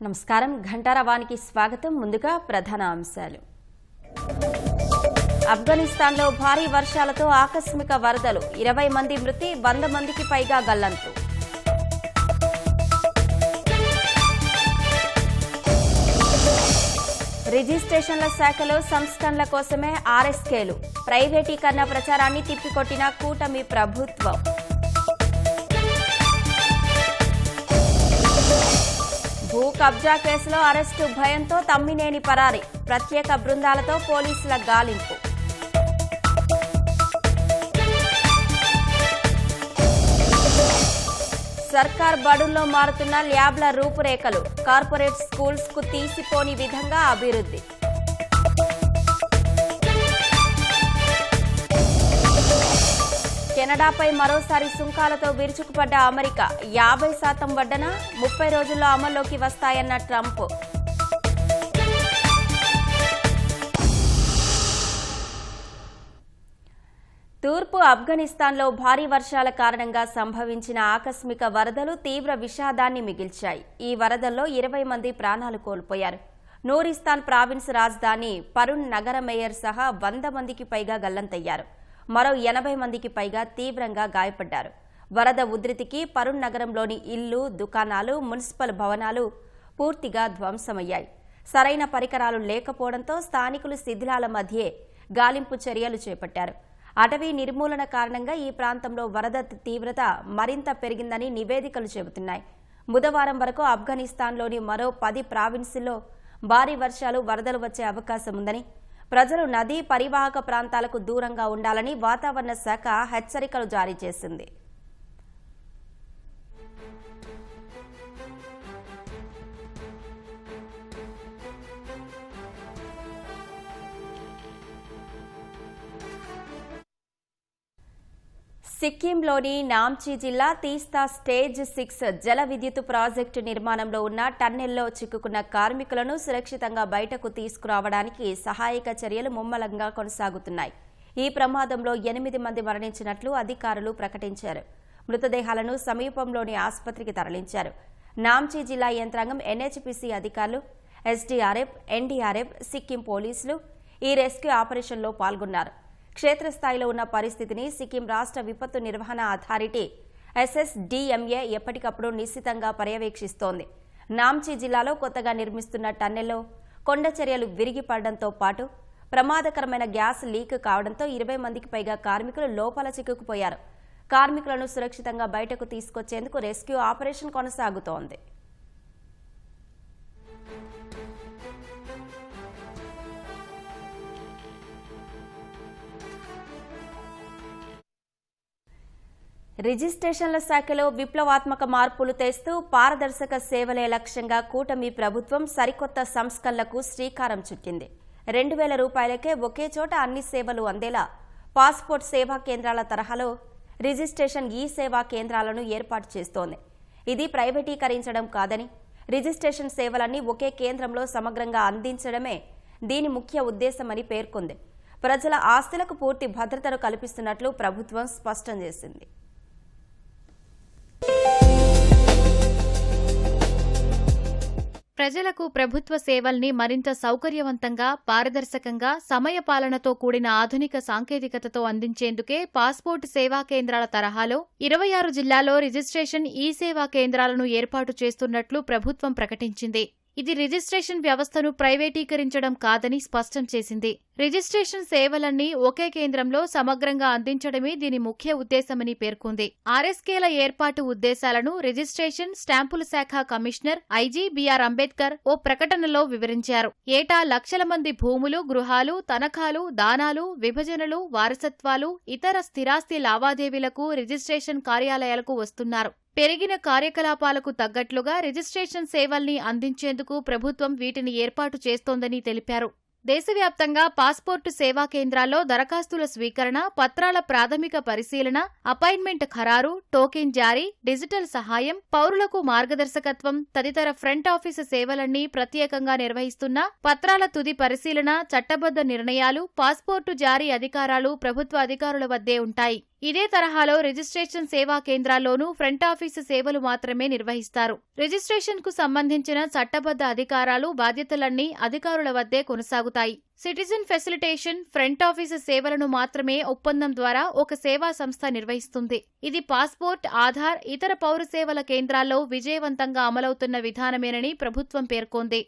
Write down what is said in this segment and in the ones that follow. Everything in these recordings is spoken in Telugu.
నమస్కారం ఘంటారవానికి స్వాగతం. ముందుగా ప్రధాన అంశాలు. ఆఫ్ఘనిస్తాన్లో భారీ వర్షాలతో ఆకస్మిక వరదలు, 20 మంది మృతి, 100 మందికి పైగా గల్లంతు. రిజిస్ట్రేషన్ల శాఖలో సంస్కరణల కోసమే ఆర్ఎస్కేలు, ప్రైవేటీకరణ ప్రచారాన్ని తిప్పికొట్టిన కూటమి ప్రభుత్వం. భూ కబ్జా కేసులో అరెస్టు భయంతో తమ్మినేని పరారి, ప్రత్యేక బృందాలతో పోలీసుల గాలింపు. సర్కార్ బడుల్లో మారుతున్న ల్యాబ్ల రూపురేఖలు, కార్పొరేట్ స్కూల్స్ కు తీసిపోని విధంగా అభివృద్ధి. కెనడాపై మరోసారి సుంకాలతో విరుచుకుపడ్డ అమెరికా, 50% వడ్డన 30 రోజుల్లో అమల్లోకి వస్తాయన్న ట్రంప్. తూర్పు ఆఫ్ఘనిస్తాన్లో భారీ వర్షాల కారణంగా సంభవించిన ఆకస్మిక వరదలు తీవ్ర విషాదాన్ని మిగిల్చాయి. ఈ వరదల్లో 20 మంది ప్రాణాలు కోల్పోయారు. నూరిస్తాన్ ప్రావిన్స్ రాజధాని పరున్ నగర మేయర్ సహా 100 మందికి పైగా గల్లంతయ్యారు. మరో 80 మందికి పైగా తీవ్రంగా గాయపడ్డారు. వరద ఉధృతికి పరున్ నగరంలోని ఇళ్లు, దుకాణాలు, మున్సిపల్ భవనాలు పూర్తిగా ధ్వంసమయ్యాయి. సరైన పరికరాలు లేకపోవడంతో స్థానికులు శిథిలాల మధ్యే గాలింపు చర్యలు చేపట్టారు. అటవీ నిర్మూలన కారణంగా ఈ ప్రాంతంలో వరద తీవ్రత మరింత పెరిగిందని నివేదికలు చెబుతున్నాయి. బుధవారం వరకు ఆఫ్ఘనిస్తాన్లోని మరో 10 ప్రావిన్సుల్లో భారీ వర్షాలు, వరదలు వచ్చే అవకాశం ఉందని, ప్రజలు నదీ పరివాహక ప్రాంతాలకు దూరంగా ఉండాలని వాతావరణ శాఖ హెచ్చరికలు జారీ చేసింది. సిక్కింలోని నామ్చి జిల్లా తీస్తా స్టేజ్ 6 జల విద్యుత్ ప్రాజెక్టు నిర్మాణంలో ఉన్న టన్నెల్లో చిక్కుకున్న కార్మికులను సురక్షితంగా బయటకు తీసుకురావడానికి సహాయక చర్యలు ముమ్మరంగా కొనసాగుతున్నాయి. ఈ ప్రమాదంలో 8 మంది మరణించినట్లు అధికారులు ప్రకటించారు. మృతదేహాలను సమీపంలోని ఆసుపత్రికి తరలించారు. నామ్చి జిల్లా యంత్రాంగం, ఎన్హెచ్పిసి అధికారులు, ఎస్డీఆర్ఎఫ్, ఎన్డీఆర్ఎఫ్, సిక్కిం పోలీసులు ఈ రెస్క్యూ ఆపరేషన్లో పాల్గొన్నారు. క్షేత్రస్థాయిలో ఉన్న పరిస్థితిని సిక్కిం రాష్ట్ర విపత్తు నిర్వహణ అథారిటీ SSDMA ఎప్పటికప్పుడు నిశితంగా పర్యవేక్షిస్తోంది. నామ్చి జిల్లాలో కొత్తగా నిర్మిస్తున్న టన్నెల్లో కొండ చర్యలు విరిగిపడడంతో పాటు ప్రమాదకరమైన గ్యాస్ లీక్ కావడంతో 20 మందికి పైగా కార్మికులు లోపల చిక్కుకుపోయారు. కార్మికులను సురక్షితంగా బయటకు తీసుకొచ్చేందుకు రెస్క్యూ ఆపరేషన్ కొనసాగుతోంది. రిజిస్ట్రేషన్ల శాఖలో విప్లవాత్మక మార్పులు తెస్తూ పారదర్శక సేవలే లక్ష్యంగా కూటమి ప్రభుత్వం సరికొత్త సంస్కరణలకు శ్రీకారం చుట్టింది. 2000 రూపాయలకే ఒకే చోట అన్ని సేవలు అందేలా పాస్పోర్ట్ సేవా కేంద్రాల తరహాలో రిజిస్ట్రేషన్ సేవా కేంద్రాలను ఏర్పాటు చేస్తోంది. ఇది ప్రైవేటీకరించడం కాదని, రిజిస్ట్రేషన్ సేవలన్నీ ఒకే కేంద్రంలో సమగ్రంగా అందించడమే దీని ముఖ్య ఉద్దేశమని పేర్కొంది. ప్రజల ఆస్తులకు పూర్తి భద్రతను కల్పిస్తున్నట్లు ప్రభుత్వం స్పష్టం చేసింది. ప్రజలకు ప్రభుత్వ సేవల్ని మరింత సౌకర్యవంతంగా, పారదర్శకంగా, సమయపాలనతో కూడిన ఆధునిక సాంకేతికతతో అందించేందుకే పాస్పోర్ట్ సేవా కేంద్రాల తరహాలో 26 జిల్లాల్లో రిజిస్ట్రేషన్ సేవా కేంద్రాలను ఏర్పాటు చేస్తున్నట్లు ప్రభుత్వం ప్రకటించింది. ఇది రిజిస్ట్రేషన్ వ్యవస్థను ప్రైవేటీకరించడం కాదని స్పష్టం చేసింది. రిజిస్ట్రేషన్ సేవలన్నీ ఒకే కేంద్రంలో సమగ్రంగా అందించడమే దీని ముఖ్య ఉద్దేశమని పేర్కొంది. ఆర్ఎస్కేల ఏర్పాటు ఉద్దేశాలను రిజిస్ట్రేషన్, స్టాంపుల శాఖ కమిషనర్ ఐజీ బిఆర్ అంబేద్కర్ ఓ ప్రకటనలో వివరించారు. ఏటా లక్షల మంది భూములు, గృహాలు, తనఖాలు, దానాలు, విభజనలు, వారసత్వాలు, ఇతర స్థిరాస్తి లావాదేవీలకు రిజిస్ట్రేషన్ కార్యాలయాలకు వస్తున్నారు. పెరిగిన కార్యకలాపాలకు తగ్గట్లుగా రిజిస్ట్రేషన్ సేవల్ని అందించేందుకు ప్రభుత్వం వీటిని ఏర్పాటు చేస్తోందని తెలిపారు. దేశవ్యాప్తంగా పాస్పోర్టు సేవా కేంద్రాల్లో దరఖాస్తుల స్వీకరణ, పత్రాల ప్రాథమిక పరిశీలన, అపాయింట్మెంట్ ఖరారు, టోకెన్ జారీ, డిజిటల్ సహాయం, పౌరులకు మార్గదర్శకత్వం తదితర ఫ్రంట్ ఆఫీసు సేవలన్నీ ప్రత్యేకంగా నిర్వహిస్తున్న పత్రాల తుది పరిశీలన, చట్టబద్ధ నిర్ణయాలు, పాస్పోర్టు జారీ అధికారాలు ప్రభుత్వ అధికారుల వద్దే ఉంటాయి. ఇదే తరహాలో రిజిస్ట్రేషన్ సేవా కేంద్రాల్లోనూ ఫ్రంట్ ఆఫీసు సేవలు మాత్రమే నిర్వహిస్తారు. రిజిస్ట్రేషన్కు సంబంధించిన చట్టబద్ధ అధికారాలు, బాధ్యతలన్నీ అధికారుల వద్దే కొనసాగుతాయి. సిటిజన్ ఫెసిలిటేషన్, ఫ్రంట్ ఆఫీసు సేవలను మాత్రమే ఒప్పందం ద్వారా ఒక సేవా సంస్థ నిర్వహిస్తుంది. ఇది పాస్పోర్ట్, ఆధార్, ఇతర పౌర సేవల కేంద్రాల్లో విజయవంతంగా అమలవుతున్న విధానమేనని ప్రభుత్వం పేర్కొంది.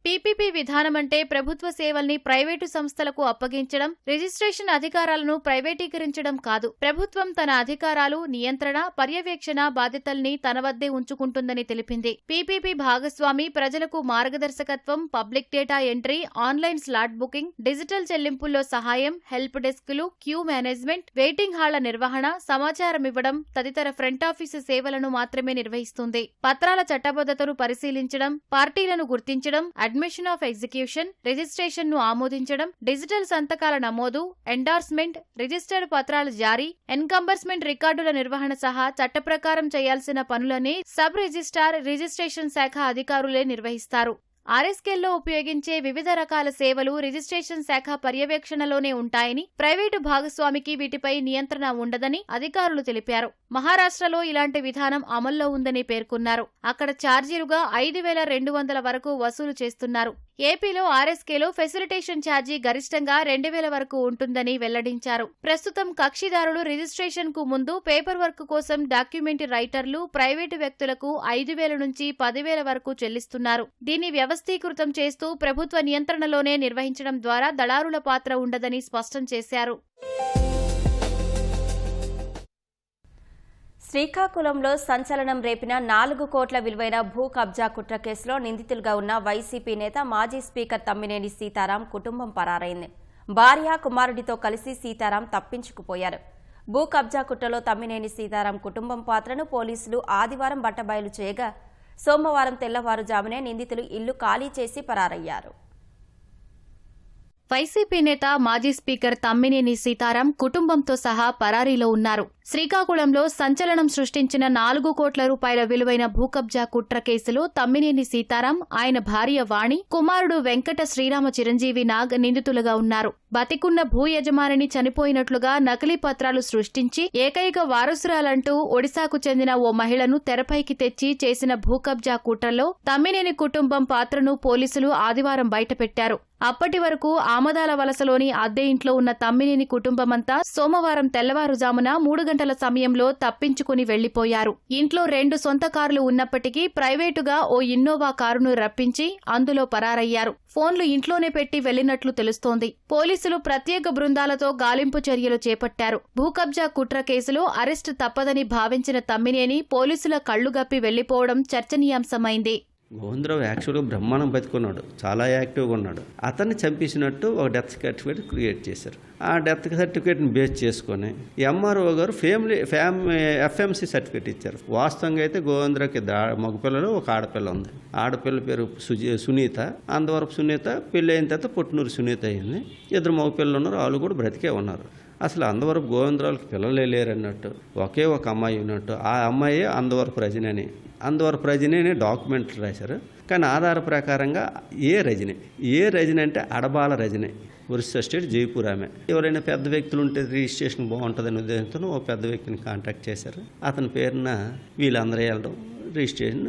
పీపీపీ విధానమంటే ప్రభుత్వ సేవల్ని ప్రైవేటు సంస్థలకు అప్పగించడం, రిజిస్ట్రేషన్ అధికారాలను ప్రైవేటీకరించడం కాదు. ప్రభుత్వం తన అధికారాలు, నియంత్రణ, పర్యవేక్షణ బాధ్యతల్ని తన వద్దే ఉంచుకుంటుందని తెలిపింది. పీపీపీ భాగస్వామి ప్రజలకు మార్గదర్శకత్వం, public data entry, online slot booking, digital చెల్లింపుల్లో సహాయం, హెల్ప్ డెస్క్లు, క్యూ మేనేజ్మెంట్, వెయిటింగ్ హాళ్ల నిర్వహణ, సమాచారం ఇవ్వడం తదితర ఫ్రంట్ ఆఫీసు సేవలను మాత్రమే నిర్వహిస్తుంది. పత్రాల చట్టబద్ధతను పరిశీలించడం, పార్టీలను గుర్తించడం, అడ్మిషన్ ఆఫ్ ఎగ్జిక్యూషన్, రిజిస్ట్రేషన్ ను ఆమోదించడం, డిజిటల్ సంతకాల నమోదు, ఎండార్స్మెంట్, రిజిస్టర్డ్ పత్రాల జారీ, ఎన్కంబర్స్మెంట్ రికార్డుల నిర్వహణ సహా చట్టప్రకారం చేయాల్సిన పనులని సబ్ రిజిస్ట్రార్, రిజిస్ట్రేషన్ శాఖ అధికారులే నిర్వహిస్తారు. ఆర్ఎస్కేల్లో ఉపయోగించే వివిధ రకాల సేవలు రిజిస్ట్రేషన్ శాఖ పర్యవేక్షణలోనే ఉంటాయని, ప్రైవేటు భాగస్వామికి వీటిపై నియంత్రణ ఉండదని అధికారులు తెలిపారు. మహారాష్ట్రలో ఇలాంటి విధానం అమల్లో ఉందని పేర్కొన్నారు. అక్కడ ఛార్జీలుగా 5,200 వరకు వసూలు చేస్తున్నారు. ఏపీలో ఆర్ఎస్కేలో ఫెసిలిటేషన్ ఛార్జీ గరిష్టంగా 2,000 వరకు ఉంటుందని వెల్లడించారు. ప్రస్తుతం కక్షిదారులు రిజిస్ట్రేషన్ కు ముందు పేపర్ వర్క్ కోసం డాక్యుమెంట్ రైటర్లు ప్రైవేటు వ్యక్తులకు 5,000 నుంచి 10,000 వరకు చెల్లిస్తున్నారు. దీన్ని వ్యవస్థీకృతం చేస్తూ ప్రభుత్వ నియంత్రణలోనే నిర్వహించడం ద్వారా దళారుల పాత్ర ఉండదని స్పష్టం చేశారు. శ్రీకాకుళంలో సంచలనం రేపిన 4 కోట్ల విలువైన భూ కబ్జా కుట్ర కేసులో నిందితులుగా ఉన్న వైసీపీ నేత మాజీ స్పీకర్ తమ్మినేని సీతారాం కుటుంబం పరారైంది. భార్య, కుమారుడితో కలిసి సీతారాం తప్పించుకుపోయారు. భూ కబ్జా కుట్రలో తమ్మినేని సీతారాం కుటుంబం పాత్రను పోలీసులు ఆదివారం బట్టబయలు చేయగా, సోమవారం తెల్లవారుజామునే నిందితులు ఇల్లు ఖాళీ చేసి పరారయ్యారు. వైసీపీ నేత మాజీ స్పీకర్ తమ్మినేని సీతారాం కుటుంబంతో సహా పరారీలో ఉన్నారు. శ్రీకాకుళంలో సంచలనం సృష్టించిన 4 కోట్ల రూపాయల విలువైన భూకబ్జా కుట్ర కేసులో తమ్మినేని సీతారాం, ఆయన భార్య వాణి, కుమారుడు వెంకట శ్రీరామ చిరంజీవి నాగ్ నిందితులుగా ఉన్నారు. బతికున్న భూ యజమానిని చనిపోయినట్లుగా నకిలీ పత్రాలు సృష్టించి ఏకైక వారసురాలంటూ ఒడిశాకు చెందిన ఓ మహిళను తెరపైకి తెచ్చి చేసిన భూకబ్జా కుట్రలో తమ్మినేని కుటుంబం పాత్రను పోలీసులు ఆదివారం బయటపెట్టారు. అప్పటి వరకు ఆమదాల వలసలోని అద్దె ఇంట్లో ఉన్న తమ్మినేని కుటుంబమంతా సోమవారం తెల్లవారుజామున 3 గంటల సమయంలో తప్పించుకుని వెళ్లిపోయారు. ఇంట్లో 2 సొంత కార్లు ఉన్నప్పటికీ ప్రైవేటుగా ఓ ఇన్నోవా కారును రప్పించి అందులో పరారయ్యారు. ఫోన్లు ఇంట్లోనే పెట్టి వెళ్లినట్లు తెలుస్తోంది. పోలీసులు ప్రత్యేక బృందాలతో గాలింపు చర్యలు చేపట్టారు. భూకబ్జా కుట్ర కేసులో అరెస్టు తప్పదని భావించిన తమ్మినేని పోలీసుల కళ్లుగప్పి వెళ్లిపోవడం చర్చనీయాంశమైంది. గోవిందరావు యాక్చువల్గా బ్రహ్మాండం బతికున్నాడు, చాలా యాక్టివ్గా ఉన్నాడు. అతన్ని చంపేసినట్టు ఒక డెత్ సర్టిఫికేట్ క్రియేట్ చేశారు. ఆ డెత్ సర్టిఫికేట్ని బేస్ చేసుకొని ఎంఆర్ఓ గారు ఎఫ్ఎంసీ సర్టిఫికేట్ ఇచ్చారు. వాస్తవంగా అయితే గోవిందరావుకి మగపిల్లలు ఒక ఆడపిల్ల ఉంది. ఆడపిల్ల పేరు సునీత. అందువరకు సునీత పెళ్ళి అయిన తర్వాత పొట్టినూరు సునీత అయింది. 2 మగపిల్లలు ఉన్నారు, వాళ్ళు కూడా బ్రతికే ఉన్నారు. అసలు అందవరపు గోవిందరావుకి పిల్లలే లేరన్నట్టు, ఒకే ఒక అమ్మాయి ఉన్నట్టు. ఆ అమ్మాయి అందవరపు రజని అని డాక్యుమెంట్లు రాశారు. కానీ ఆధార ప్రకారంగా ఏ రజని అంటే అడబాల రజని, ఒరిస్సా స్టేట్ జైపూర్ ఆమె. ఎవరైనా పెద్ద వ్యక్తులు ఉంటే రిజిస్ట్రేషన్ బాగుంటుందని ఉద్దేశంతో ఓ పెద్ద వ్యక్తిని కాంటాక్ట్ చేశారు. అతని పేరున వీళ్ళందరూ వెళ్ళడం, రిజిస్ట్రేషన్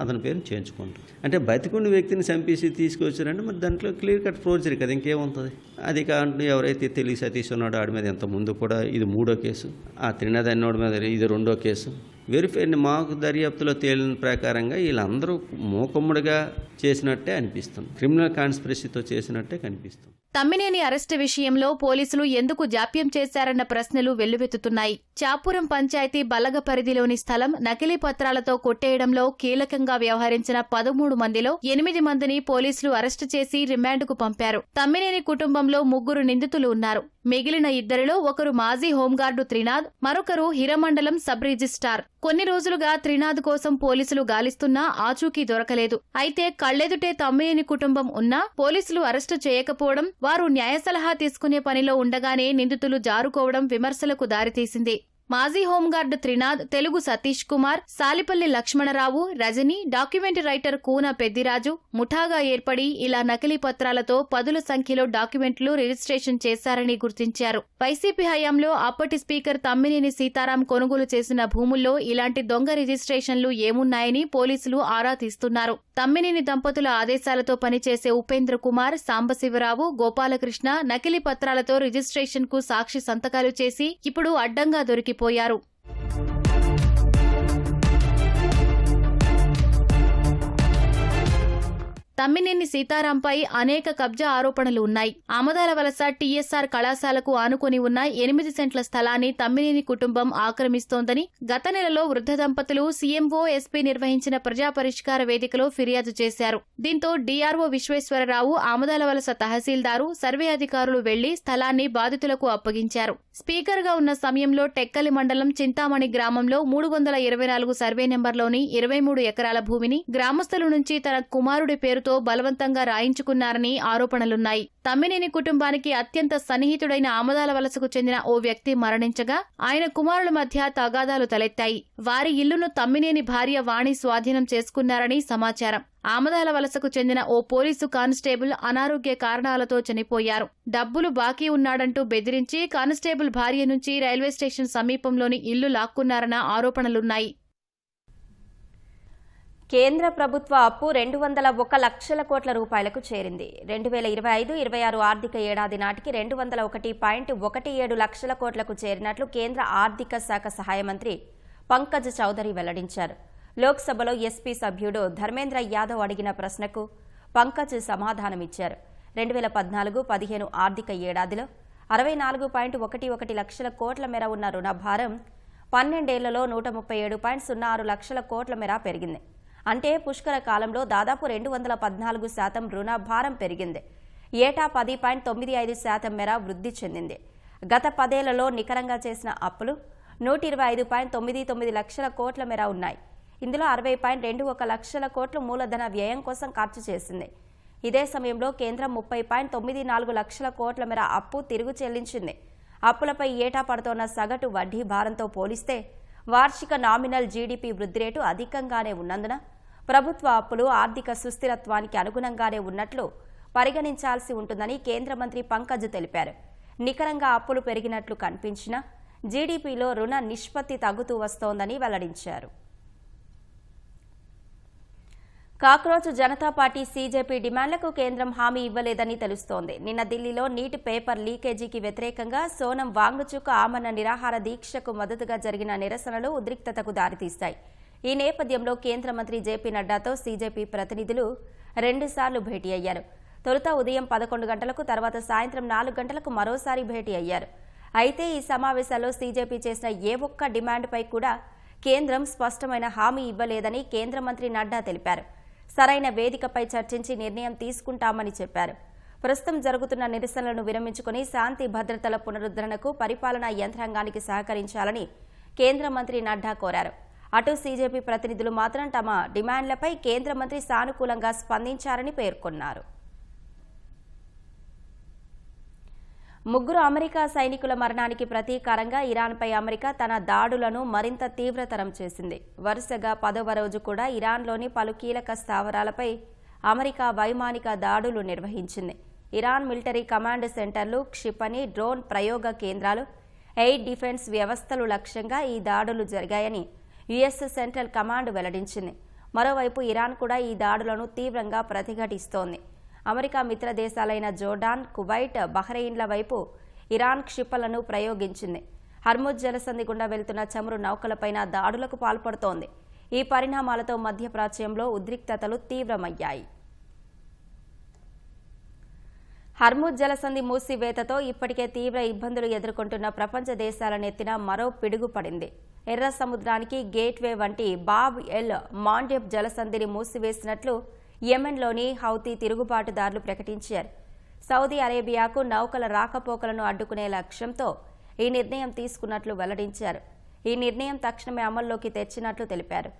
అతని పేరుని చేయించుకుంటారు. అంటే బతికున్న వ్యక్తిని చంపేసి తీసుకొచ్చారంటే మరి దాంట్లో క్లియర్ కట్ ఫోర్జరీ కదా, ఇంకేముంటుంది. అది కాకుండా ఎవరైతే తెలుగు సతీష్ ఉన్నాడో ఆడి మీద ఇంత ముందు కూడా ఇది 3వ కేసు, ఆ త్రినాథ్ అన్నోడి మీద ఇది 2వ కేసు. మాకు దర్యాప్తులో తేలిన ప్రకారంగా వీళ్ళందరూ మూకుమ్మడిగా చేసినట్టే అనిపిస్తుంది, క్రిమినల్ కాన్స్పిరసీతో చేసినట్టే కనిపిస్తుంది. తమ్మినేని అరెస్టు విషయంలో పోలీసులు ఎందుకు జాప్యం చేశారన్న ప్రశ్నలు వెల్లువెత్తుతున్నాయి. చాపురం పంచాయతీ బలగ పరిధిలోని స్థలం నకిలీ పత్రాలతో కొట్టేయడంలో కీలకంగా వ్యవహరించిన 13 మందిలో 8 మందిని పోలీసులు అరెస్టు చేసి రిమాండ్కు పంపారు. తమ్మినేని కుటుంబంలో 3 నిందితులు ఉన్నారు. మిగిలిన 2లో ఒకరు మాజీ హోంగార్డు త్రినాథ్, మరొకరు హిరమండలం సబ్ రిజిస్ట్రార్. కొన్ని రోజులుగా త్రినాథ్ కోసం పోలీసులు గాలిస్తున్నా ఆచూకీ దొరకలేదు. అయితే కళ్లెదుటే తమ్మినేని కుటుంబం ఉన్నా పోలీసులు అరెస్టు చేయకపోవడం, వారు న్యాయ సలహా తీసుకునే పనిలో ఉండగానే నిందితులు జారుకోవడం విమర్శలకు దారితీసింది. మాజీ home guard Trinath, Telugu Satish Kumar, Salipalli Lakshmanarao, Rajani, document writer Koona Peddiraju ముఠాగా ఏర్పడి ఇలా నకిలీ పత్రాలతో 10ల సంఖ్యలో డాక్యుమెంట్లు రిజిస్ట్రేషన్ చేశారని గుర్తించారు. వైసీపీ హయాంలో అప్పటి స్పీకర్ తమ్మినేని సీతారాం కొనుగోలు చేసిన భూముల్లో ఇలాంటి దొంగ రిజిస్ట్రేషన్లు ఏమున్నాయని పోలీసులు ఆరా తీస్తున్నారు. తమ్మినేని దంపతుల ఆదేశాలతో పనిచేసే ఉపేంద్ర కుమార్, సాంబశివరావు, గోపాలకృష్ణ నకిలీ పత్రాలతో రిజిస్ట్రేషన్కు సాక్షి సంతకాలు చేసి ఇప్పుడు అడ్డంగా దొరికిపోయారు. తమ్మినేని సీతారాంపై అనేక కబ్జా ఆరోపణలు ఉన్నాయి. ఆమదాల వలస టీఎస్ఆర్ కళాశాలకు ఆనుకుని ఉన్న 8 సెంట్ల స్థలాన్ని తమ్మినేని కుటుంబం ఆక్రమిస్తోందని గత నెలలో వృద్ధ దంపతులు సీఎంఓ, ఎస్పీ నిర్వహించిన ప్రజా పరిష్కార వేదికలో ఫిర్యాదు చేశారు. దీంతో డీఆర్ఓ విశ్వేశ్వరరావు, ఆమదాల వలస తహసీల్దారు, సర్వే అధికారులు వెళ్లి స్థలాన్ని బాధితులకు అప్పగించారు. స్పీకర్గా ఉన్న సమయంలో టెక్కలి మండలం చింతామణి గ్రామంలో 324 సర్వే నెంబర్లోని 23 ఎకరాల భూమిని గ్రామస్తుల నుంచి తన కుమారుడి పేరుతో బలవంతంగా రాయించుకున్నారని ఆరోపణలున్నాయి. తమ్మినేని కుటుంబానికి అత్యంత సన్నిహితుడైన ఆమదాల వలసకు చెందిన ఓ వ్యక్తి మరణించగా ఆయన కుమారుల మధ్య తగాదాలు తలెత్తాయి. వారి ఇల్లును తమ్మినేని భార్య వాణి స్వాధీనం చేసుకున్నారని సమాచారం. ఆమదాల వలసకు చెందిన ఓ పోలీసు కానిస్టేబుల్ అనారోగ్య కారణాలతో చనిపోయారు. డబ్బులు బాకీ ఉన్నాడంటూ బెదిరించి కానిస్టేబుల్ భార్య నుంచి రైల్వే స్టేషన్ సమీపంలోని ఇల్లు లాక్కున్నారన్న ఆరోపణలున్నాయి. కేంద్ర ప్రభుత్వ అప్పు 201 లక్షల కోట్ల రూపాయలకు చేరింది. 2025-26 ఆర్థిక ఏడాది నాటికి 201.17 లక్షల కోట్లకు చేరినట్లు కేంద్ర ఆర్థిక శాఖ సహాయ మంత్రి పంకజ్ చౌదరి వెల్లడించారు. లోక్సభలో ఎస్పీ సభ్యుడు ధర్మేంద్ర యాదవ్ అడిగిన ప్రశ్నకు పంకజ్ సమాధానమిచ్చారు. 2014-15 ఆర్థిక ఏడాదిలో 64.11 లక్షల కోట్ల మేర ఉన్న రుణభారం 12 ఏళ్లలో 137.06 లక్షల కోట్ల మేర పెరిగింది. అంటే పుష్కర కాలంలో దాదాపు 214% రుణభారం పెరిగింది. ఏటా 10.95% మేర వృద్ధి చెందింది. గత 10 ఏళ్లలో నికరంగా చేసిన అప్పులు 125.99 లక్షల కోట్ల మేర ఉన్నాయి. ఇందులో 60.21 లక్షల కోట్లు మూలధన వ్యయం కోసం ఖర్చు చేసింది. ఇదే సమయంలో కేంద్రం 30.94 లక్షల కోట్ల మేర అప్పు తిరుగు చెల్లించింది. అప్పులపై ఏటా పడుతోన్న సగటు వడ్డీ భారంతో పోలిస్తే వార్షిక నామినల్ జీడీపీ వృద్ధి రేటు అధికంగానే ఉన్నందున ప్రభుత్వ అప్పులు ఆర్థిక సుస్థిరత్వానికి అనుగుణంగానే ఉన్నట్లు పరిగణించాల్సి ఉంటుందని కేంద్ర మంత్రి పంకజ్ తెలిపారు. నికరంగా అప్పులు పెరిగినట్లు కనిపించినా జీడీపీలో రుణ నిష్పత్తి తగ్గుతూ వస్తోందని వెల్లడించారు. కాక్రోచ్ జనతా పార్టీ సీజేపీ డిమాండ్లకు కేంద్రం హామీ ఇవ్వలేదని తెలుస్తోంది. నిన్న ఢిల్లీలో నీట్ పేపర్ లీకేజీకి వ్యతిరేకంగా సోనం వాంగ్చుక్ ఆమరణ నిరాహార దీక్షకు మద్దతుగా జరిగిన నిరసనలు ఉద్రిక్తతకు దారితీస్తాయి. ఈ నేపథ్యంలో కేంద్ర మంత్రి జేపీ నడ్డాతో సీజేపీ ప్రతినిధులు 2 సార్లు భేటీ అయ్యారు. తొలుత ఉదయం 11 గంటలకు, తర్వాత సాయంత్రం 4 గంటలకు మరోసారి భేటీ అయ్యారు. అయితే ఈ సమావేశాల్లో సీజేపీ చేసిన ఏ ఒక్క డిమాండ్పై కూడా కేంద్రం స్పష్టమైన హామీ ఇవ్వలేదని కేంద్ర మంత్రి నడ్డా తెలిపారు. సరైన వేదికపై చర్చించి నిర్ణయం తీసుకుంటామని చెప్పారు. ప్రస్తుతం జరుగుతున్న నిరసనలను విరమించుకుని శాంతి భద్రతల పునరుద్ధరణకు పరిపాలనా యంత్రాంగానికి సహకరించాలని కేంద్ర మంత్రి నడ్డా కోరారు. అటు సీజేపీ ప్రతినిధులు మాత్రం తమ డిమాండ్లపై కేంద్ర మంత్రి సానుకూలంగా స్పందించారని పేర్కొన్నారు. 3 అమెరికా సైనికుల మరణానికి ప్రతీకారంగా ఇరాన్పై అమెరికా తన దాడులను మరింత తీవ్రతరం చేసింది. వరుసగా 10వ రోజు కూడా ఇరాన్లోని పలు కీలక స్థావరాలపై అమెరికా వైమానిక దాడులు నిర్వహించింది. ఇరాన్ మిలిటరీ కమాండ్ సెంటర్లు, క్షిపణి, డ్రోన్ ప్రయోగ కేంద్రాలు, ఎయిర్ డిఫెన్స్ వ్యవస్థలు లక్ష్యంగా ఈ దాడులు జరిగాయని యుఎస్ సెంట్రల్ కమాండ్ వెల్లడించింది. మరోవైపు ఇరాన్ కూడా ఈ దాడులను తీవ్రంగా ప్రతిఘటిస్తోంది. అమెరికా మిత్ర దేశాలైన జోర్డాన్, కువైట్, బహ్రెయిన్ల వైపు ఇరాన్ క్షిపణులను ప్రయోగించింది. హర్ముజ్ జలసంధి గుండా వెళ్తున్న చమురు నౌకలపైన దాడులకు పాల్పడుతోంది. ఈ పరిణామాలతో మధ్యప్రాచ్యంలో ఉద్రిక్తతలు తీవ్రమయ్యాయి. హర్ముజ్ జలసంధి మూసివేతతో ఇప్పటికే తీవ్ర ఇబ్బందులు ఎదుర్కొంటున్న ప్రపంచ దేశాల నెత్తిన మరో పిడుగు పడింది. ఎర్ర సముద్రానికి గేట్వే వంటి బాబ్ ఎల్ మాండెబ్ జలసంధిని మూసివేసినట్లు యెమెన్లోని హౌతీ తిరుగుబాటుదారులు ప్రకటించారు. సౌదీ అరేబియాకు నౌకల రాకపోకలను అడ్డుకునే లక్ష్యంతో ఈ నిర్ణయం తీసుకున్నట్లు వెల్లడించారు. ఈ నిర్ణయం తక్షణమే అమల్లోకి తెచ్చినట్లు తెలిపారు.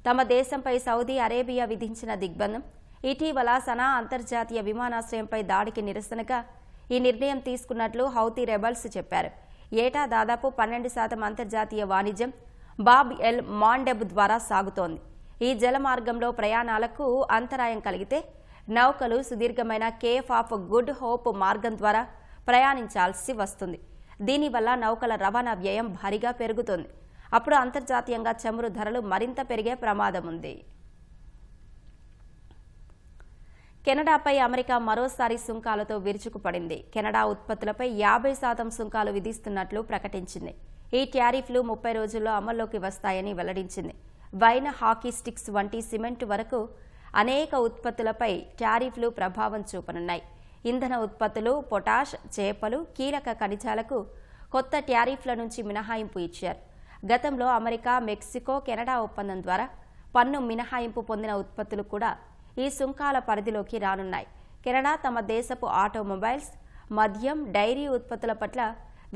తమ దేశంపై సౌదీ అరేబియా విధించిన దిగ్బంధం, ఇటీవల సనా అంతర్జాతీయ విమానాశ్రయంపై దాడికి నిరసనగా ఈ నిర్ణయం తీసుకున్నట్లు హౌతీ రెబల్స్ చెప్పారు. ఏటా దాదాపు 12% అంతర్జాతీయ వాణిజ్యం బాబ్ ఎల్ మాండెబ్ ద్వారా సాగుతోంది. ఈ జలమార్గంలో ప్రయాణాలకు అంతరాయం కలిగితే నౌకలు సుదీర్ఘమైన కేప్ ఆఫ్ గుడ్ హోప్ మార్గం ద్వారా ప్రయాణించాల్సి వస్తుంది. దీనివల్ల నౌకల రవాణా వ్యయం భారీగా పెరుగుతుంది. అప్పుడు అంతర్జాతీయంగా చమురు ధరలు మరింత పెరిగే ప్రమాదం ఉంది. కెనడాపై అమెరికా మరోసారి సుంకాలతో విరుచుకుపడింది. కెనడా ఉత్పత్తులపై 50% సుంకాలు విధిస్తున్నట్లు ప్రకటించింది. ఈ టారిఫ్లు 30 రోజుల్లో అమల్లోకి వస్తాయని వెల్లడించింది. వైన్, హాకీ స్టిక్స్ వంటి సిమెంట్ వరకు అనేక ఉత్పత్తులపై టారిఫ్లు ప్రభావం చూపనున్నాయి. ఇంధన ఉత్పత్తులు, పొటాష్, చేపలు, కీలక ఖనిజాలకు కొత్త టారిఫ్ల నుంచి మినహాయింపు ఇచ్చారు. గతంలో అమెరికా, మెక్సికో, కెనడా ఒప్పందం ద్వారా పన్ను మినహాయింపు పొందిన ఉత్పత్తులు కూడా ఈ సుంకాల పరిధిలోకి రానున్నాయి. కెనడా తమ దేశపు ఆటోమొబైల్స్, మద్యం, డైరీ ఉత్పత్తుల పట్ల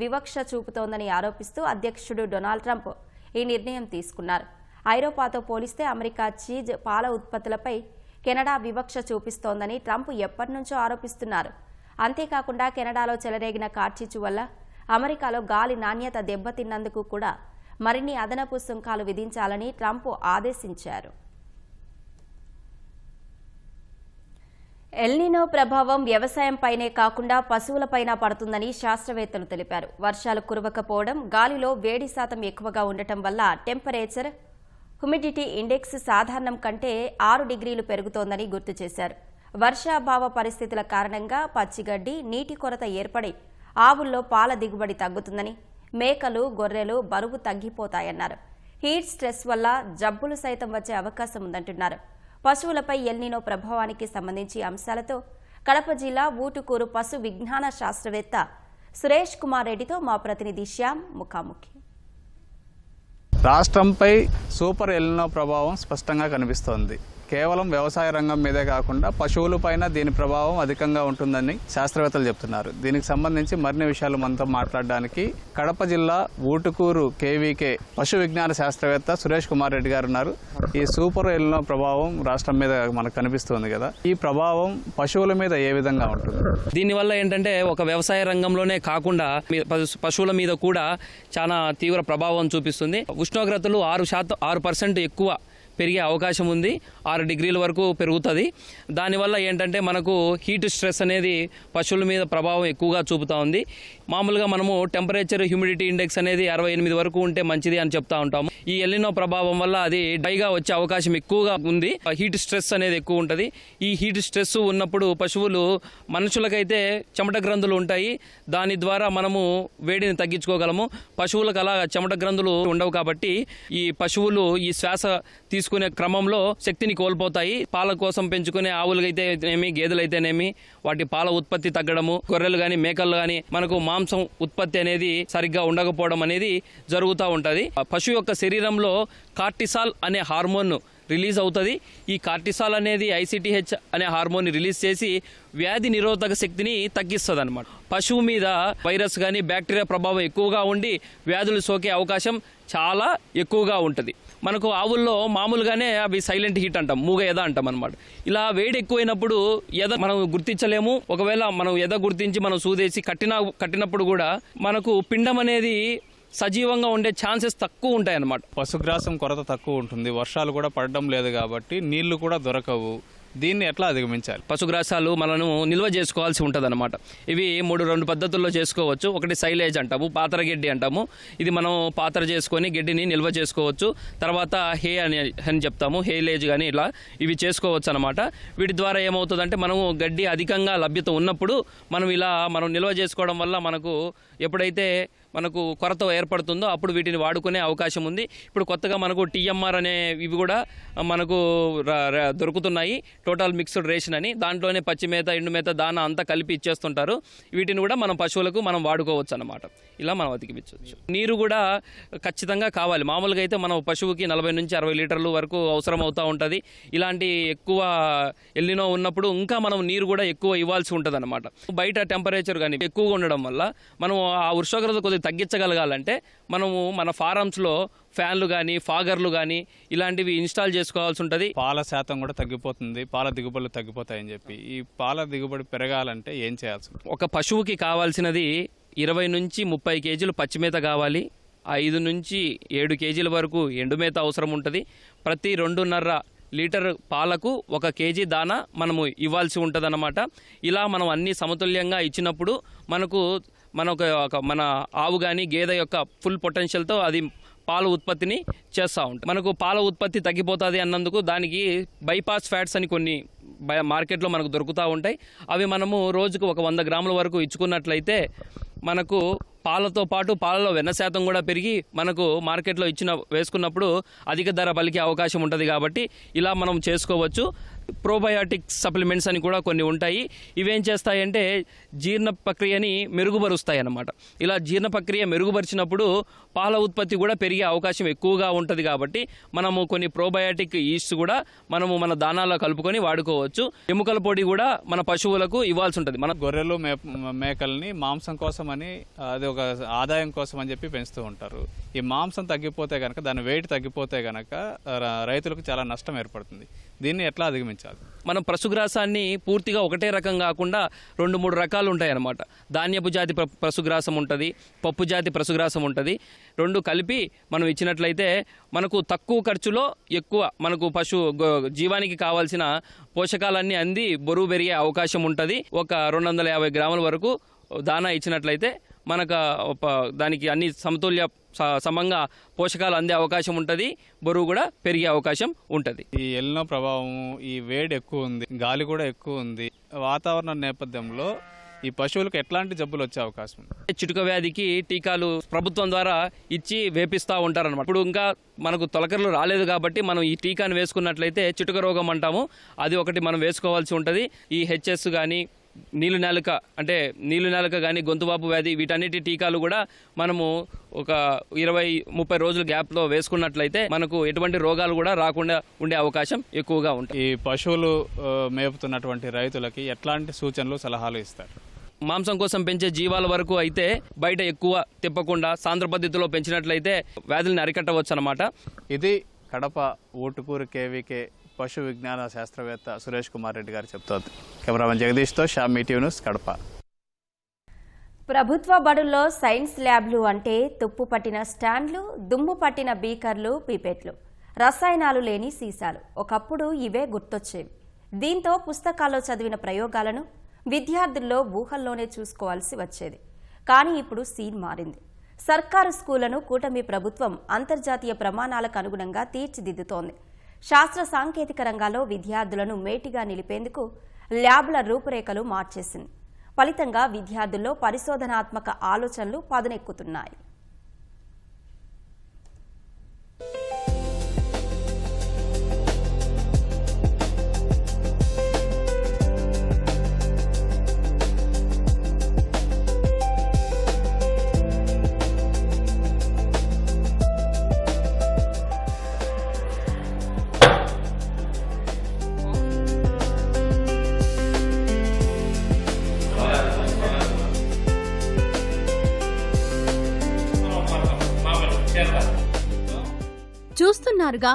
వివక్ష చూపుతోందని ఆరోపిస్తూ అధ్యక్షుడు డొనాల్డ్ ట్రంప్ ఈ నిర్ణయం తీసుకున్నారు. ఐరోపాతో పోలిస్తే అమెరికా చీజ్, పాల ఉత్పత్తులపై కెనడా వివక్ష చూపిస్తోందని ట్రంప్ ఎప్పటినుంచో ఆరోపిస్తున్నారు. అంతేకాకుండా కెనడాలో చెలరేగిన కార్చిచ్చు వల్ల అమెరికాలో గాలి నాణ్యత దెబ్బతిన్నందుకు కూడా మరిన్ని అదనపు సుంకాలు విధించాలని ట్రంప్ ఆదేశించారు. ఎల్నినో ప్రభావం వ్యవసాయంపైనే కాకుండా పశువులపైన పడుతుందని శాస్త్రవేత్తలు తెలిపారు. వర్షాలు కురవకపోవడం, గాలిలో వేడి శాతం ఎక్కువగా ఉండటం వల్ల టెంపరేచర్, హ్యూమిడిటీ ఇండెక్స్ సాధారణం కంటే 6 డిగ్రీలు పెరుగుతోందని గుర్తు చేశారు. వర్షాభావ పరిస్థితుల కారణంగా పచ్చిగడ్డి, నీటి కొరత ఏర్పడి ఆవుల్లో పాల దిగుబడి తగ్గుతుందని, మేకలు, గొర్రెలు బరువు తగ్గిపోతాయన్నారు. హీట్ స్ట్రెస్ వల్ల జబ్బులు సైతం వచ్చే అవకాశం ఉందంటున్నారు. పశువులపై ఎల్నినో ప్రభావానికి సంబంధించి అంశాలతో కడప జిల్లా ఊటుకూరు పశు విజ్ఞాన శాస్త్రవేత్త సురేష్ కుమార్ రెడ్డితో మా ప్రతినిధి శ్యామ్ ముఖాముఖి. రాష్ట్రంపై సూపర్ ఎల్నినో ప్రభావం స్పష్టంగా కనిపిస్తోంది. కేవలం వ్యవసాయ రంగం మీదే కాకుండా పశువులపైన దీని ప్రభావం అధికంగా ఉంటుందని శాస్త్రవేత్తలు చెప్తున్నారు. దీనికి సంబంధించి మరిన్ని విషయాలు మనతో మాట్లాడడానికి కడప జిల్లా ఊటుకూరు కేవీకే పశు విజ్ఞాన శాస్త్రవేత్త సురేష్ కుమార్ రెడ్డి గారు ఉన్నారు. ఈ సూపర్ ఎల్నినో ప్రభావం రాష్ట్రం మీద మనకు కనిపిస్తుంది కదా, ఈ ప్రభావం పశువుల మీద ఏ విధంగా ఉంటుంది? దీనివల్ల ఏంటంటే ఒక వ్యవసాయ రంగంలోనే కాకుండా పశువుల మీద కూడా చాలా తీవ్ర ప్రభావం చూపిస్తుంది. ఉష్ణోగ్రతలు 6% ఎక్కువ పెరిగే అవకాశం ఉంది. 6 డిగ్రీల వరకు పెరుగుతుంది. దానివల్ల ఏంటంటే మనకు హీట్ స్ట్రెస్ అనేది పశువుల మీద ప్రభావం ఎక్కువగా చూపుతూ ఉంది. మామూలుగా మనము టెంపరేచర్, హ్యూమిడిటీ ఇండెక్స్ అనేది 68 వరకు ఉంటే మంచిది అని చెప్తా ఉంటాము. ఈ ఎల్నినో ప్రభావం వల్ల అది డ్రైగా వచ్చే అవకాశం ఎక్కువగా ఉంది. హీట్ స్ట్రెస్ అనేది ఎక్కువ ఉంటుంది. ఈ హీట్ స్ట్రెస్ ఉన్నప్పుడు పశువులు, మనుషులకైతే చెమట గ్రంథులు ఉంటాయి, దాని ద్వారా మనము వేడిని తగ్గించుకోగలము. పశువులకు అలా చెమట గ్రంథులు ఉండవు కాబట్టి ఈ పశువులు ఈ శ్వాస తీసుకునే క్రమంలో శక్తిని కోల్పోతాయి. పాల కోసం పెంచుకునే ఆవులకైతేనేమి, గేదెలైతేనేమి వాటి పాల ఉత్పత్తి తగ్గడము, గొర్రెలు కానీ, మేకలు కానీ మనకు మాంసం ఉత్పత్తి అనేది సరిగ్గా ఉండకపోవడం అనేది జరుగుతూ ఉంటుంది. పశువు యొక్క శరీరంలో కార్టిసాల్ అనే హార్మోన్ రిలీజ్ అవుతుంది. ఈ కార్టిసాల్ అనేది ICTH అనే హార్మోన్ రిలీజ్ చేసి వ్యాధి నిరోధక శక్తిని తగ్గిస్తుంది అనమాట. పశువు మీద వైరస్ కానీ, బ్యాక్టీరియా ప్రభావం ఎక్కువగా ఉండి వ్యాధులు సోకే అవకాశం చాలా ఎక్కువగా ఉంటుంది. మనకు ఆవుల్లో మామూలుగానే అవి సైలెంట్ హీట్ అంటాం, మూగ ఎద అంటాం అనమాట. ఇలా వేడి ఎక్కువైనప్పుడు ఎద మనం గుర్తించలేము. ఒకవేళ మనం ఎద గుర్తించి మనం సూదేసి కట్టినప్పుడు కూడా మనకు పిండం అనేది సజీవంగా ఉండే ఛాన్సెస్ తక్కువ ఉంటాయి అన్నమాట. పశుగ్రాసం కొరత తక్కువ ఉంటుంది, వర్షాలు కూడా పడడం లేదు కాబట్టి నీళ్లు కూడా దొరకవు. దీన్ని ఎట్లా అధిగమించాలి? పశుగ్రాసాలు మనము నిల్వ చేసుకోవాల్సి ఉంటుంది అనమాట. ఇవి 2 పద్ధతుల్లో చేసుకోవచ్చు. ఒకటి సైలేజ్ అంటాము, పాతర గడ్డి అంటాము. ఇది మనం పాతర చేసుకొని గడ్డిని నిల్వ చేసుకోవచ్చు. తర్వాత హే అని చెప్తాము, హేలేజ్ కానీ ఇలా ఇవి చేసుకోవచ్చు అనమాట. వీటి ద్వారా ఏమవుతుందంటే మనము గడ్డి అధికంగా లభ్యత ఉన్నప్పుడు మనం నిల్వ చేసుకోవడం వల్ల మనకు ఎప్పుడైతే మనకు కొరత ఏర్పడుతుందో అప్పుడు వీటిని వాడుకునే అవకాశం ఉంది. ఇప్పుడు కొత్తగా మనకు TMR అనే ఇవి కూడా మనకు దొరుకుతున్నాయి, టోటల్ మిక్స్డ్ రేషన్ అని. దాంట్లోనే పచ్చి మేత, ఎండు మేత, దానా అంతా కలిపి ఇచ్చేస్తుంటారు. వీటిని కూడా మనం పశువులకు మనం వాడుకోవచ్చు అన్నమాట. ఇలా మనం అతికిపించవచ్చు. నీరు కూడా ఖచ్చితంగా కావాలి. మామూలుగా అయితే మనం పశువుకి 40 నుంచి 60 లీటర్లు వరకు అవసరం అవుతూ ఉంటుంది. ఇలాంటి ఎక్కువ ఎల్లినో ఉన్నప్పుడు ఇంకా మనం నీరు కూడా ఎక్కువ ఇవ్వాల్సి ఉంటుంది అన్నమాట. బయట టెంపరేచర్ కానీ ఎక్కువగా ఉండడం వల్ల మనం ఆ ఉష్ణోగ్రత కొద్దిగా తగ్గించగలగాలంటే మనము మన ఫారమ్స్లో ఫ్యాన్లు కానీ ఫాగర్లు కానీ ఇలాంటివి ఇన్స్టాల్ చేసుకోవాల్సి ఉంటుంది. పాల శాతం కూడా తగ్గిపోతుంది, పాల దిగుబడులు తగ్గిపోతాయని చెప్పి. ఈ పాల దిగుబడి పెరగాలంటే ఏం చేయాల్సి ఉంటుంది? ఒక పశువుకి కావాల్సినది 20 నుంచి 30 కేజీలు పచ్చిమేత కావాలి, 5 నుంచి 7 కేజీల వరకు ఎండుమేత అవసరం ఉంటుంది. ప్రతి 2.5 లీటర్ పాలకు 1 కేజీ దానా మనము ఇవ్వాల్సి ఉంటుంది అన్నమాట. ఇలా మనం అన్ని సమతుల్యంగా ఇచ్చినప్పుడు మన ఆవు కానీ గేదె యొక్క ఫుల్ పొటెన్షియల్తో అది పాల ఉత్పత్తిని చేస్తూ ఉంటుంది. మనకు పాల ఉత్పత్తి తగ్గిపోతుంది అన్నందుకు దానికి బైపాస్ ఫ్యాట్స్ అని కొన్ని మార్కెట్లో మనకు దొరుకుతూ ఉంటాయి. అవి మనము రోజుకు 100 గ్రాముల వరకు ఇచ్చుకున్నట్లయితే మనకు పాలతో పాటు పాలలో వెన్న శాతం కూడా పెరిగి మనకు మార్కెట్లో వేసుకున్నప్పుడు అధిక ధర పలికే అవకాశం ఉంటుంది. కాబట్టి ఇలా మనం చేసుకోవచ్చు. ప్రోబయాటిక్ సప్లిమెంట్స్ అని కూడా కొన్ని ఉంటాయి. ఇవేం చేస్తాయంటే జీర్ణ ప్రక్రియని మెరుగుపరుస్తాయి అన్నమాట. ఇలా జీర్ణ ప్రక్రియ మెరుగుపరిచినప్పుడు పాల ఉత్పత్తి కూడా పెరిగే అవకాశం ఎక్కువగా ఉంటుంది. కాబట్టి మనము కొన్ని ప్రోబయాటిక్ ఈస్ట్ కూడా మనము మన దానాల్లో కలుపుకొని వాడుకోవచ్చు. ఎముకల పొడి కూడా మన పశువులకు ఇవ్వాల్సి ఉంటుంది. మన గొర్రెలు మేకల్ని మాంసం కోసం అని, అది ఒక ఆదాయం కోసం అని చెప్పి పెంచుతూ ఉంటారు. ఈ మాంసం తగ్గిపోతే కనుక, దాని వెయిట్ తగ్గిపోతే కనుక రైతులకు చాలా నష్టం ఏర్పడుతుంది. దీన్ని ఎట్లా అధిగమించాలి? మనం పశుగ్రాసాన్ని పూర్తిగా ఒకటే రకం కాకుండా 2-3 రకాలు ఉంటాయి అన్నమాట. ధాన్యపు జాతి పశుగ్రాసం ఉంటుంది, పప్పు జాతి పశుగ్రాసం ఉంటుంది. 2 కలిపి మనం ఇచ్చినట్లయితే మనకు తక్కువ ఖర్చులో ఎక్కువ మనకు జీవానికి కావాల్సిన పోషకాలన్నీ అంది బరువు పెరిగే అవకాశం ఉంటుంది. ఒక 250 గ్రాముల వరకు దానా ఇచ్చినట్లయితే మనకు దానికి అన్ని సమంగా పోషకాలు అందే అవకాశం ఉంటుంది, బరువు కూడా పెరిగే అవకాశం ఉంటుంది. ఈ ఎల్నో ప్రభావం, ఈ వేడి ఎక్కువ ఉంది, గాలి కూడా ఎక్కువ ఉంది, వాతావరణ నేపథ్యంలో ఈ పశువులకు ఎట్లాంటి జబ్బులు వచ్చే అవకాశం ఉంది? చిటుక వ్యాధికి టీకాలు ప్రభుత్వం ద్వారా ఇచ్చి వేపిస్తూ ఉంటారన్నమాట. ఇప్పుడు ఇంకా మనకు తొలకరలు రాలేదు కాబట్టి మనం ఈ టీకాను వేసుకున్నట్లయితే చిటుక రోగం అంటాము, అది ఒకటి మనం వేసుకోవాల్సి ఉంటుంది. ఈ HS కానీ నీళ్ళు నేలక కానీ గొంతువాపు వ్యాధి, వీటన్నిటి టీకాలు కూడా మనము ఒక 20-30 రోజుల గ్యాప్లో వేసుకున్నట్లయితే మనకు ఎటువంటి రోగాలు కూడా రాకుండా ఉండే అవకాశం ఎక్కువగా ఉంటుంది. ఈ పశువులు మేపుతున్నటువంటి రైతులకి ఎట్లాంటి సూచనలు, సలహాలు ఇస్తారు? మాంసం కోసం పెంచే జీవాల వరకు అయితే బయట ఎక్కువ తిప్పకుండా సాంద్ర పద్ధతిలో పెంచినట్లయితే వ్యాధులను అరికట్టవచ్చు అన్నమాట. ఇది కడప ఊటుకూరు KVK పశు విజ్ఞాన శాస్త్రవేత్త సురేష్ కుమార్ రెడ్డి గారు చెప్తోంది. కెమెరామెన్ జగదీష్తో శ్యామ్, ఈటీవీ న్యూస్, కడప. ప్రభుత్వ బడుల్లో సైన్స్ ల్యాబ్లు అంటే తుప్పు పట్టిన స్టాండ్లు, దుమ్ము పట్టిన బీకర్లు, పీపెట్లు, రసాయనాలు లేని సీసాలు. ఒకప్పుడు ఇవే గుర్తొచ్చేవి. దీంతో పుస్తకాల్లో చదివిన ప్రయోగాలను విద్యార్థుల్లో ఊహల్లోనే చూసుకోవాల్సి వచ్చేది. కానీ ఇప్పుడు సీన్ మారింది. సర్కారు స్కూళ్లను కూటమి ప్రభుత్వం అంతర్జాతీయ ప్రమాణాలకు అనుగుణంగా తీర్చిదిద్దుతోంది. శాస్త్ర సాంకేతిక రంగాల్లో విద్యార్థులను మేటిగా నిలిపేందుకు ల్యాబ్ల రూపురేఖలు మార్చేసింది. ఫలితంగా విద్యార్థుల్లో పరిశోధనాత్మక ఆలోచనలు పదునెక్కుతున్నాయి. చూస్తున్నారుగా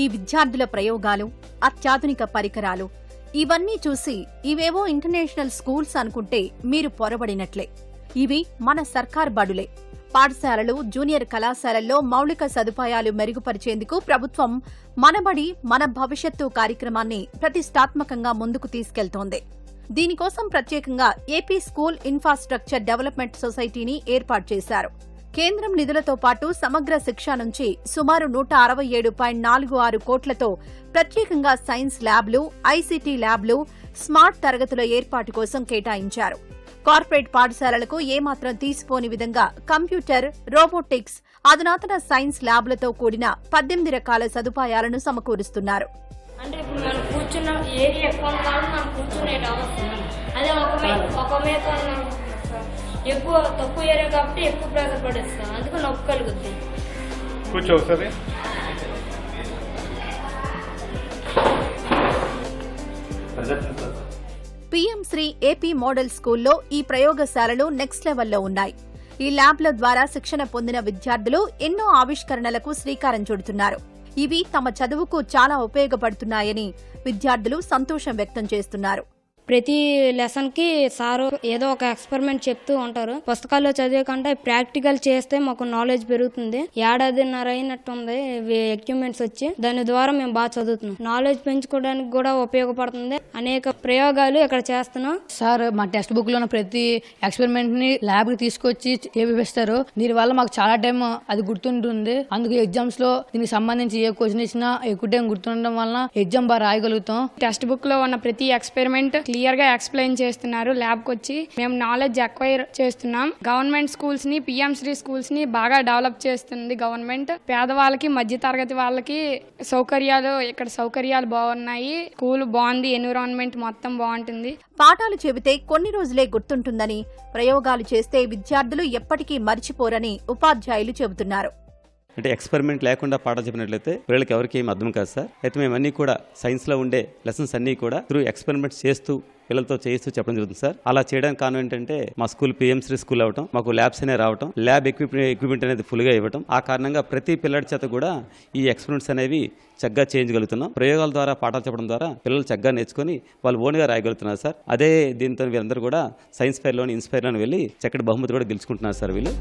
ఈ విద్యార్థుల ప్రయోగాలు, అత్యాధునిక పరికరాలు. ఇవన్నీ చూసి ఇవేవో ఇంటర్నేషనల్ స్కూల్స్ అనుకుంటే మీరు పొరబడినట్లే. ఇవి మన సర్కార్ బడులే. పాఠశాలలు, జూనియర్ కళాశాలల్లో మౌలిక సదుపాయాలు మెరుగుపరిచేందుకు ప్రభుత్వం మనబడి మన భవిష్యత్తు కార్యక్రమాన్ని ప్రతిష్టాత్మకంగా ముందుకు తీసుకెళ్తోంది. దీనికోసం ప్రత్యేకంగా ఏపీ స్కూల్ ఇన్ఫ్రాస్ట్రక్చర్ డెవలప్మెంట్ సొసైటీని ఏర్పాటు చేశారు. కేంద్రం నిధులతో పాటు సమగ్ర శిక్ష నుంచి సుమారు 167.46 కోట్లతో ప్రత్యేకంగా సైన్స్ ల్యాబ్లు, ICT ల్యాబ్లు, స్మార్ట్ తరగతుల ఏర్పాటు కోసం కేటాయించారు. కార్పొరేట్ పాఠశాలలకు ఏమాత్రం తీసిపోని విధంగా కంప్యూటర్, రోబోటిక్స్, అధునాతన సైన్స్ ల్యాబ్లతో కూడిన 18 రకాల సదుపాయాలను సమకూరుస్తున్నారు. అంటే ఇప్పుడు మనం కూర్చున్న ఏరియా ఎక్కువ కాదు, మనం కూర్చునే అవసరం. అదే ఒక మేక ఎక్కువ తక్కువ ఏరియా కాబట్టి ఎక్కువ ప్రెజర్ పడేస్తాం, అందుకు నొప్పి కలుగుద్ది. కూర్చో సరే. పీఎం శ్రీ ఏపీ మోడల్ స్కూల్లో ఈ ప్రయోగశాలలు నెక్స్ట్ లెవెల్లో ఉన్నాయి. ఈ ల్యాబ్ల ద్వారా శిక్షణ పొందిన విద్యార్థులు ఎన్నో ఆవిష్కరణలకు శ్రీకారం చుడుతున్నారు. ఇవి తమ చదువుకు చాలా ఉపయోగపడుతున్నాయని విద్యార్థులు సంతోషం వ్యక్తం చేస్తున్నారు. ప్రతి లెసన్ కి సారు ఏదో ఒక ఎక్స్పెరిమెంట్ చెప్తూ ఉంటారు. పుస్తకాల్లో చదివే కంటే ప్రాక్టికల్ చేస్తే మాకు నాలెడ్జ్ పెరుగుతుంది. ఏడాదిన్నర అయినట్టుంది ఎక్విప్మెంట్స్ వచ్చి, దాని ద్వారా మేము బాగా చదువుతున్నాం. నాలెడ్జ్ పెంచుకోవడానికి కూడా ఉపయోగపడుతుంది. అనేక ప్రయోగాలు ఇక్కడ చేస్తున్నాం. సార్ మా టెక్స్ట్ బుక్ లో ప్రతి ఎక్స్పెరిమెంట్ ని ల్యాబ్ కి తీసుకొచ్చి చేపిస్తారు. దీని వల్ల మాకు చాలా టైం అది గుర్తుంటుంది. అందుకు ఎగ్జామ్స్ లో దీనికి సంబంధించి ఏ క్వశ్చన్ ఇచ్చినా ఎక్కువ టైం గుర్తుండడం వల్ల ఎగ్జామ్ బాగా రాయగలుగుతాం. టెక్స్ట్ బుక్ లో ఉన్న ప్రతి ఎక్స్పెరిమెంట్ క్లియర్ గా ఎక్స్ప్లెయిన్ చేస్తున్నారు. ల్యాబ్ కి వచ్చి మేము నాలెడ్జ్ అక్వైర్ చేస్తున్నాం. గవర్నమెంట్ స్కూల్స్ ని, పిఎం శ్రీ స్కూల్స్ ని బాగా డెవలప్ చేస్తుంది గవర్నమెంట్. పేదవాళ్ళకి, మధ్య తరగతి వాళ్ళకి ఇక్కడ సౌకర్యాలు బాగున్నాయి. స్కూల్ బాగుంది, ఎన్విరాన్మెంట్ మొత్తం బాగుంటుంది. పాఠాలు చెబితే కొన్ని రోజులే గుర్తుంటుందని, ప్రయోగాలు చేస్తే విద్యార్థులు ఎప్పటికీ మర్చిపోరని ఉపాధ్యాయులు చెబుతున్నారు. అంటే ఎక్స్పెరిమెంట్ లేకుండా పాఠం చెప్పినట్లయితే పిల్లలకి ఎవరికి ఏం అర్థం కాదు సార్. అయితే మేము అన్నీ కూడా సైన్స్లో ఉండే లెసన్స్ అన్నీ కూడా త్రూ ఎక్స్పెరిమెంట్స్ చేస్తూ పిల్లలతో చేస్తూ చెప్పడం జరుగుతుంది సార్. అలా చేయడానికి కారణం ఏంటంటే మా స్కూల్ పీఎం శ్రీ స్కూల్ అవటం, మాకు ల్యాబ్స్ అనేవి రావటం, ల్యాబ్ ఎక్విప్మెంట్ అనేది ఫుల్గా ఇవ్వటం. ఆ కారణంగా ప్రతి పిల్లడి చేత కూడా ఈ ఎక్స్పెరిమెంట్స్ అనేవి చక్కగా చేయించగలుగుతున్నాం. ప్రయోగాల ద్వారా పాఠాలు చెప్పడం ద్వారా పిల్లలు చక్కగా నేర్చుకొని వాళ్ళు ఓన్గా రాయగలుగుతున్నారు సార్. అదే దీంతో వీళ్ళందరూ కూడా సైన్స్ ఫెయిర్లోని, ఇన్స్పైర్లోని వెళ్ళి చక్కటి బహుమతి కూడా గెలుచుకుంటున్నారు సార్ వీళ్ళు.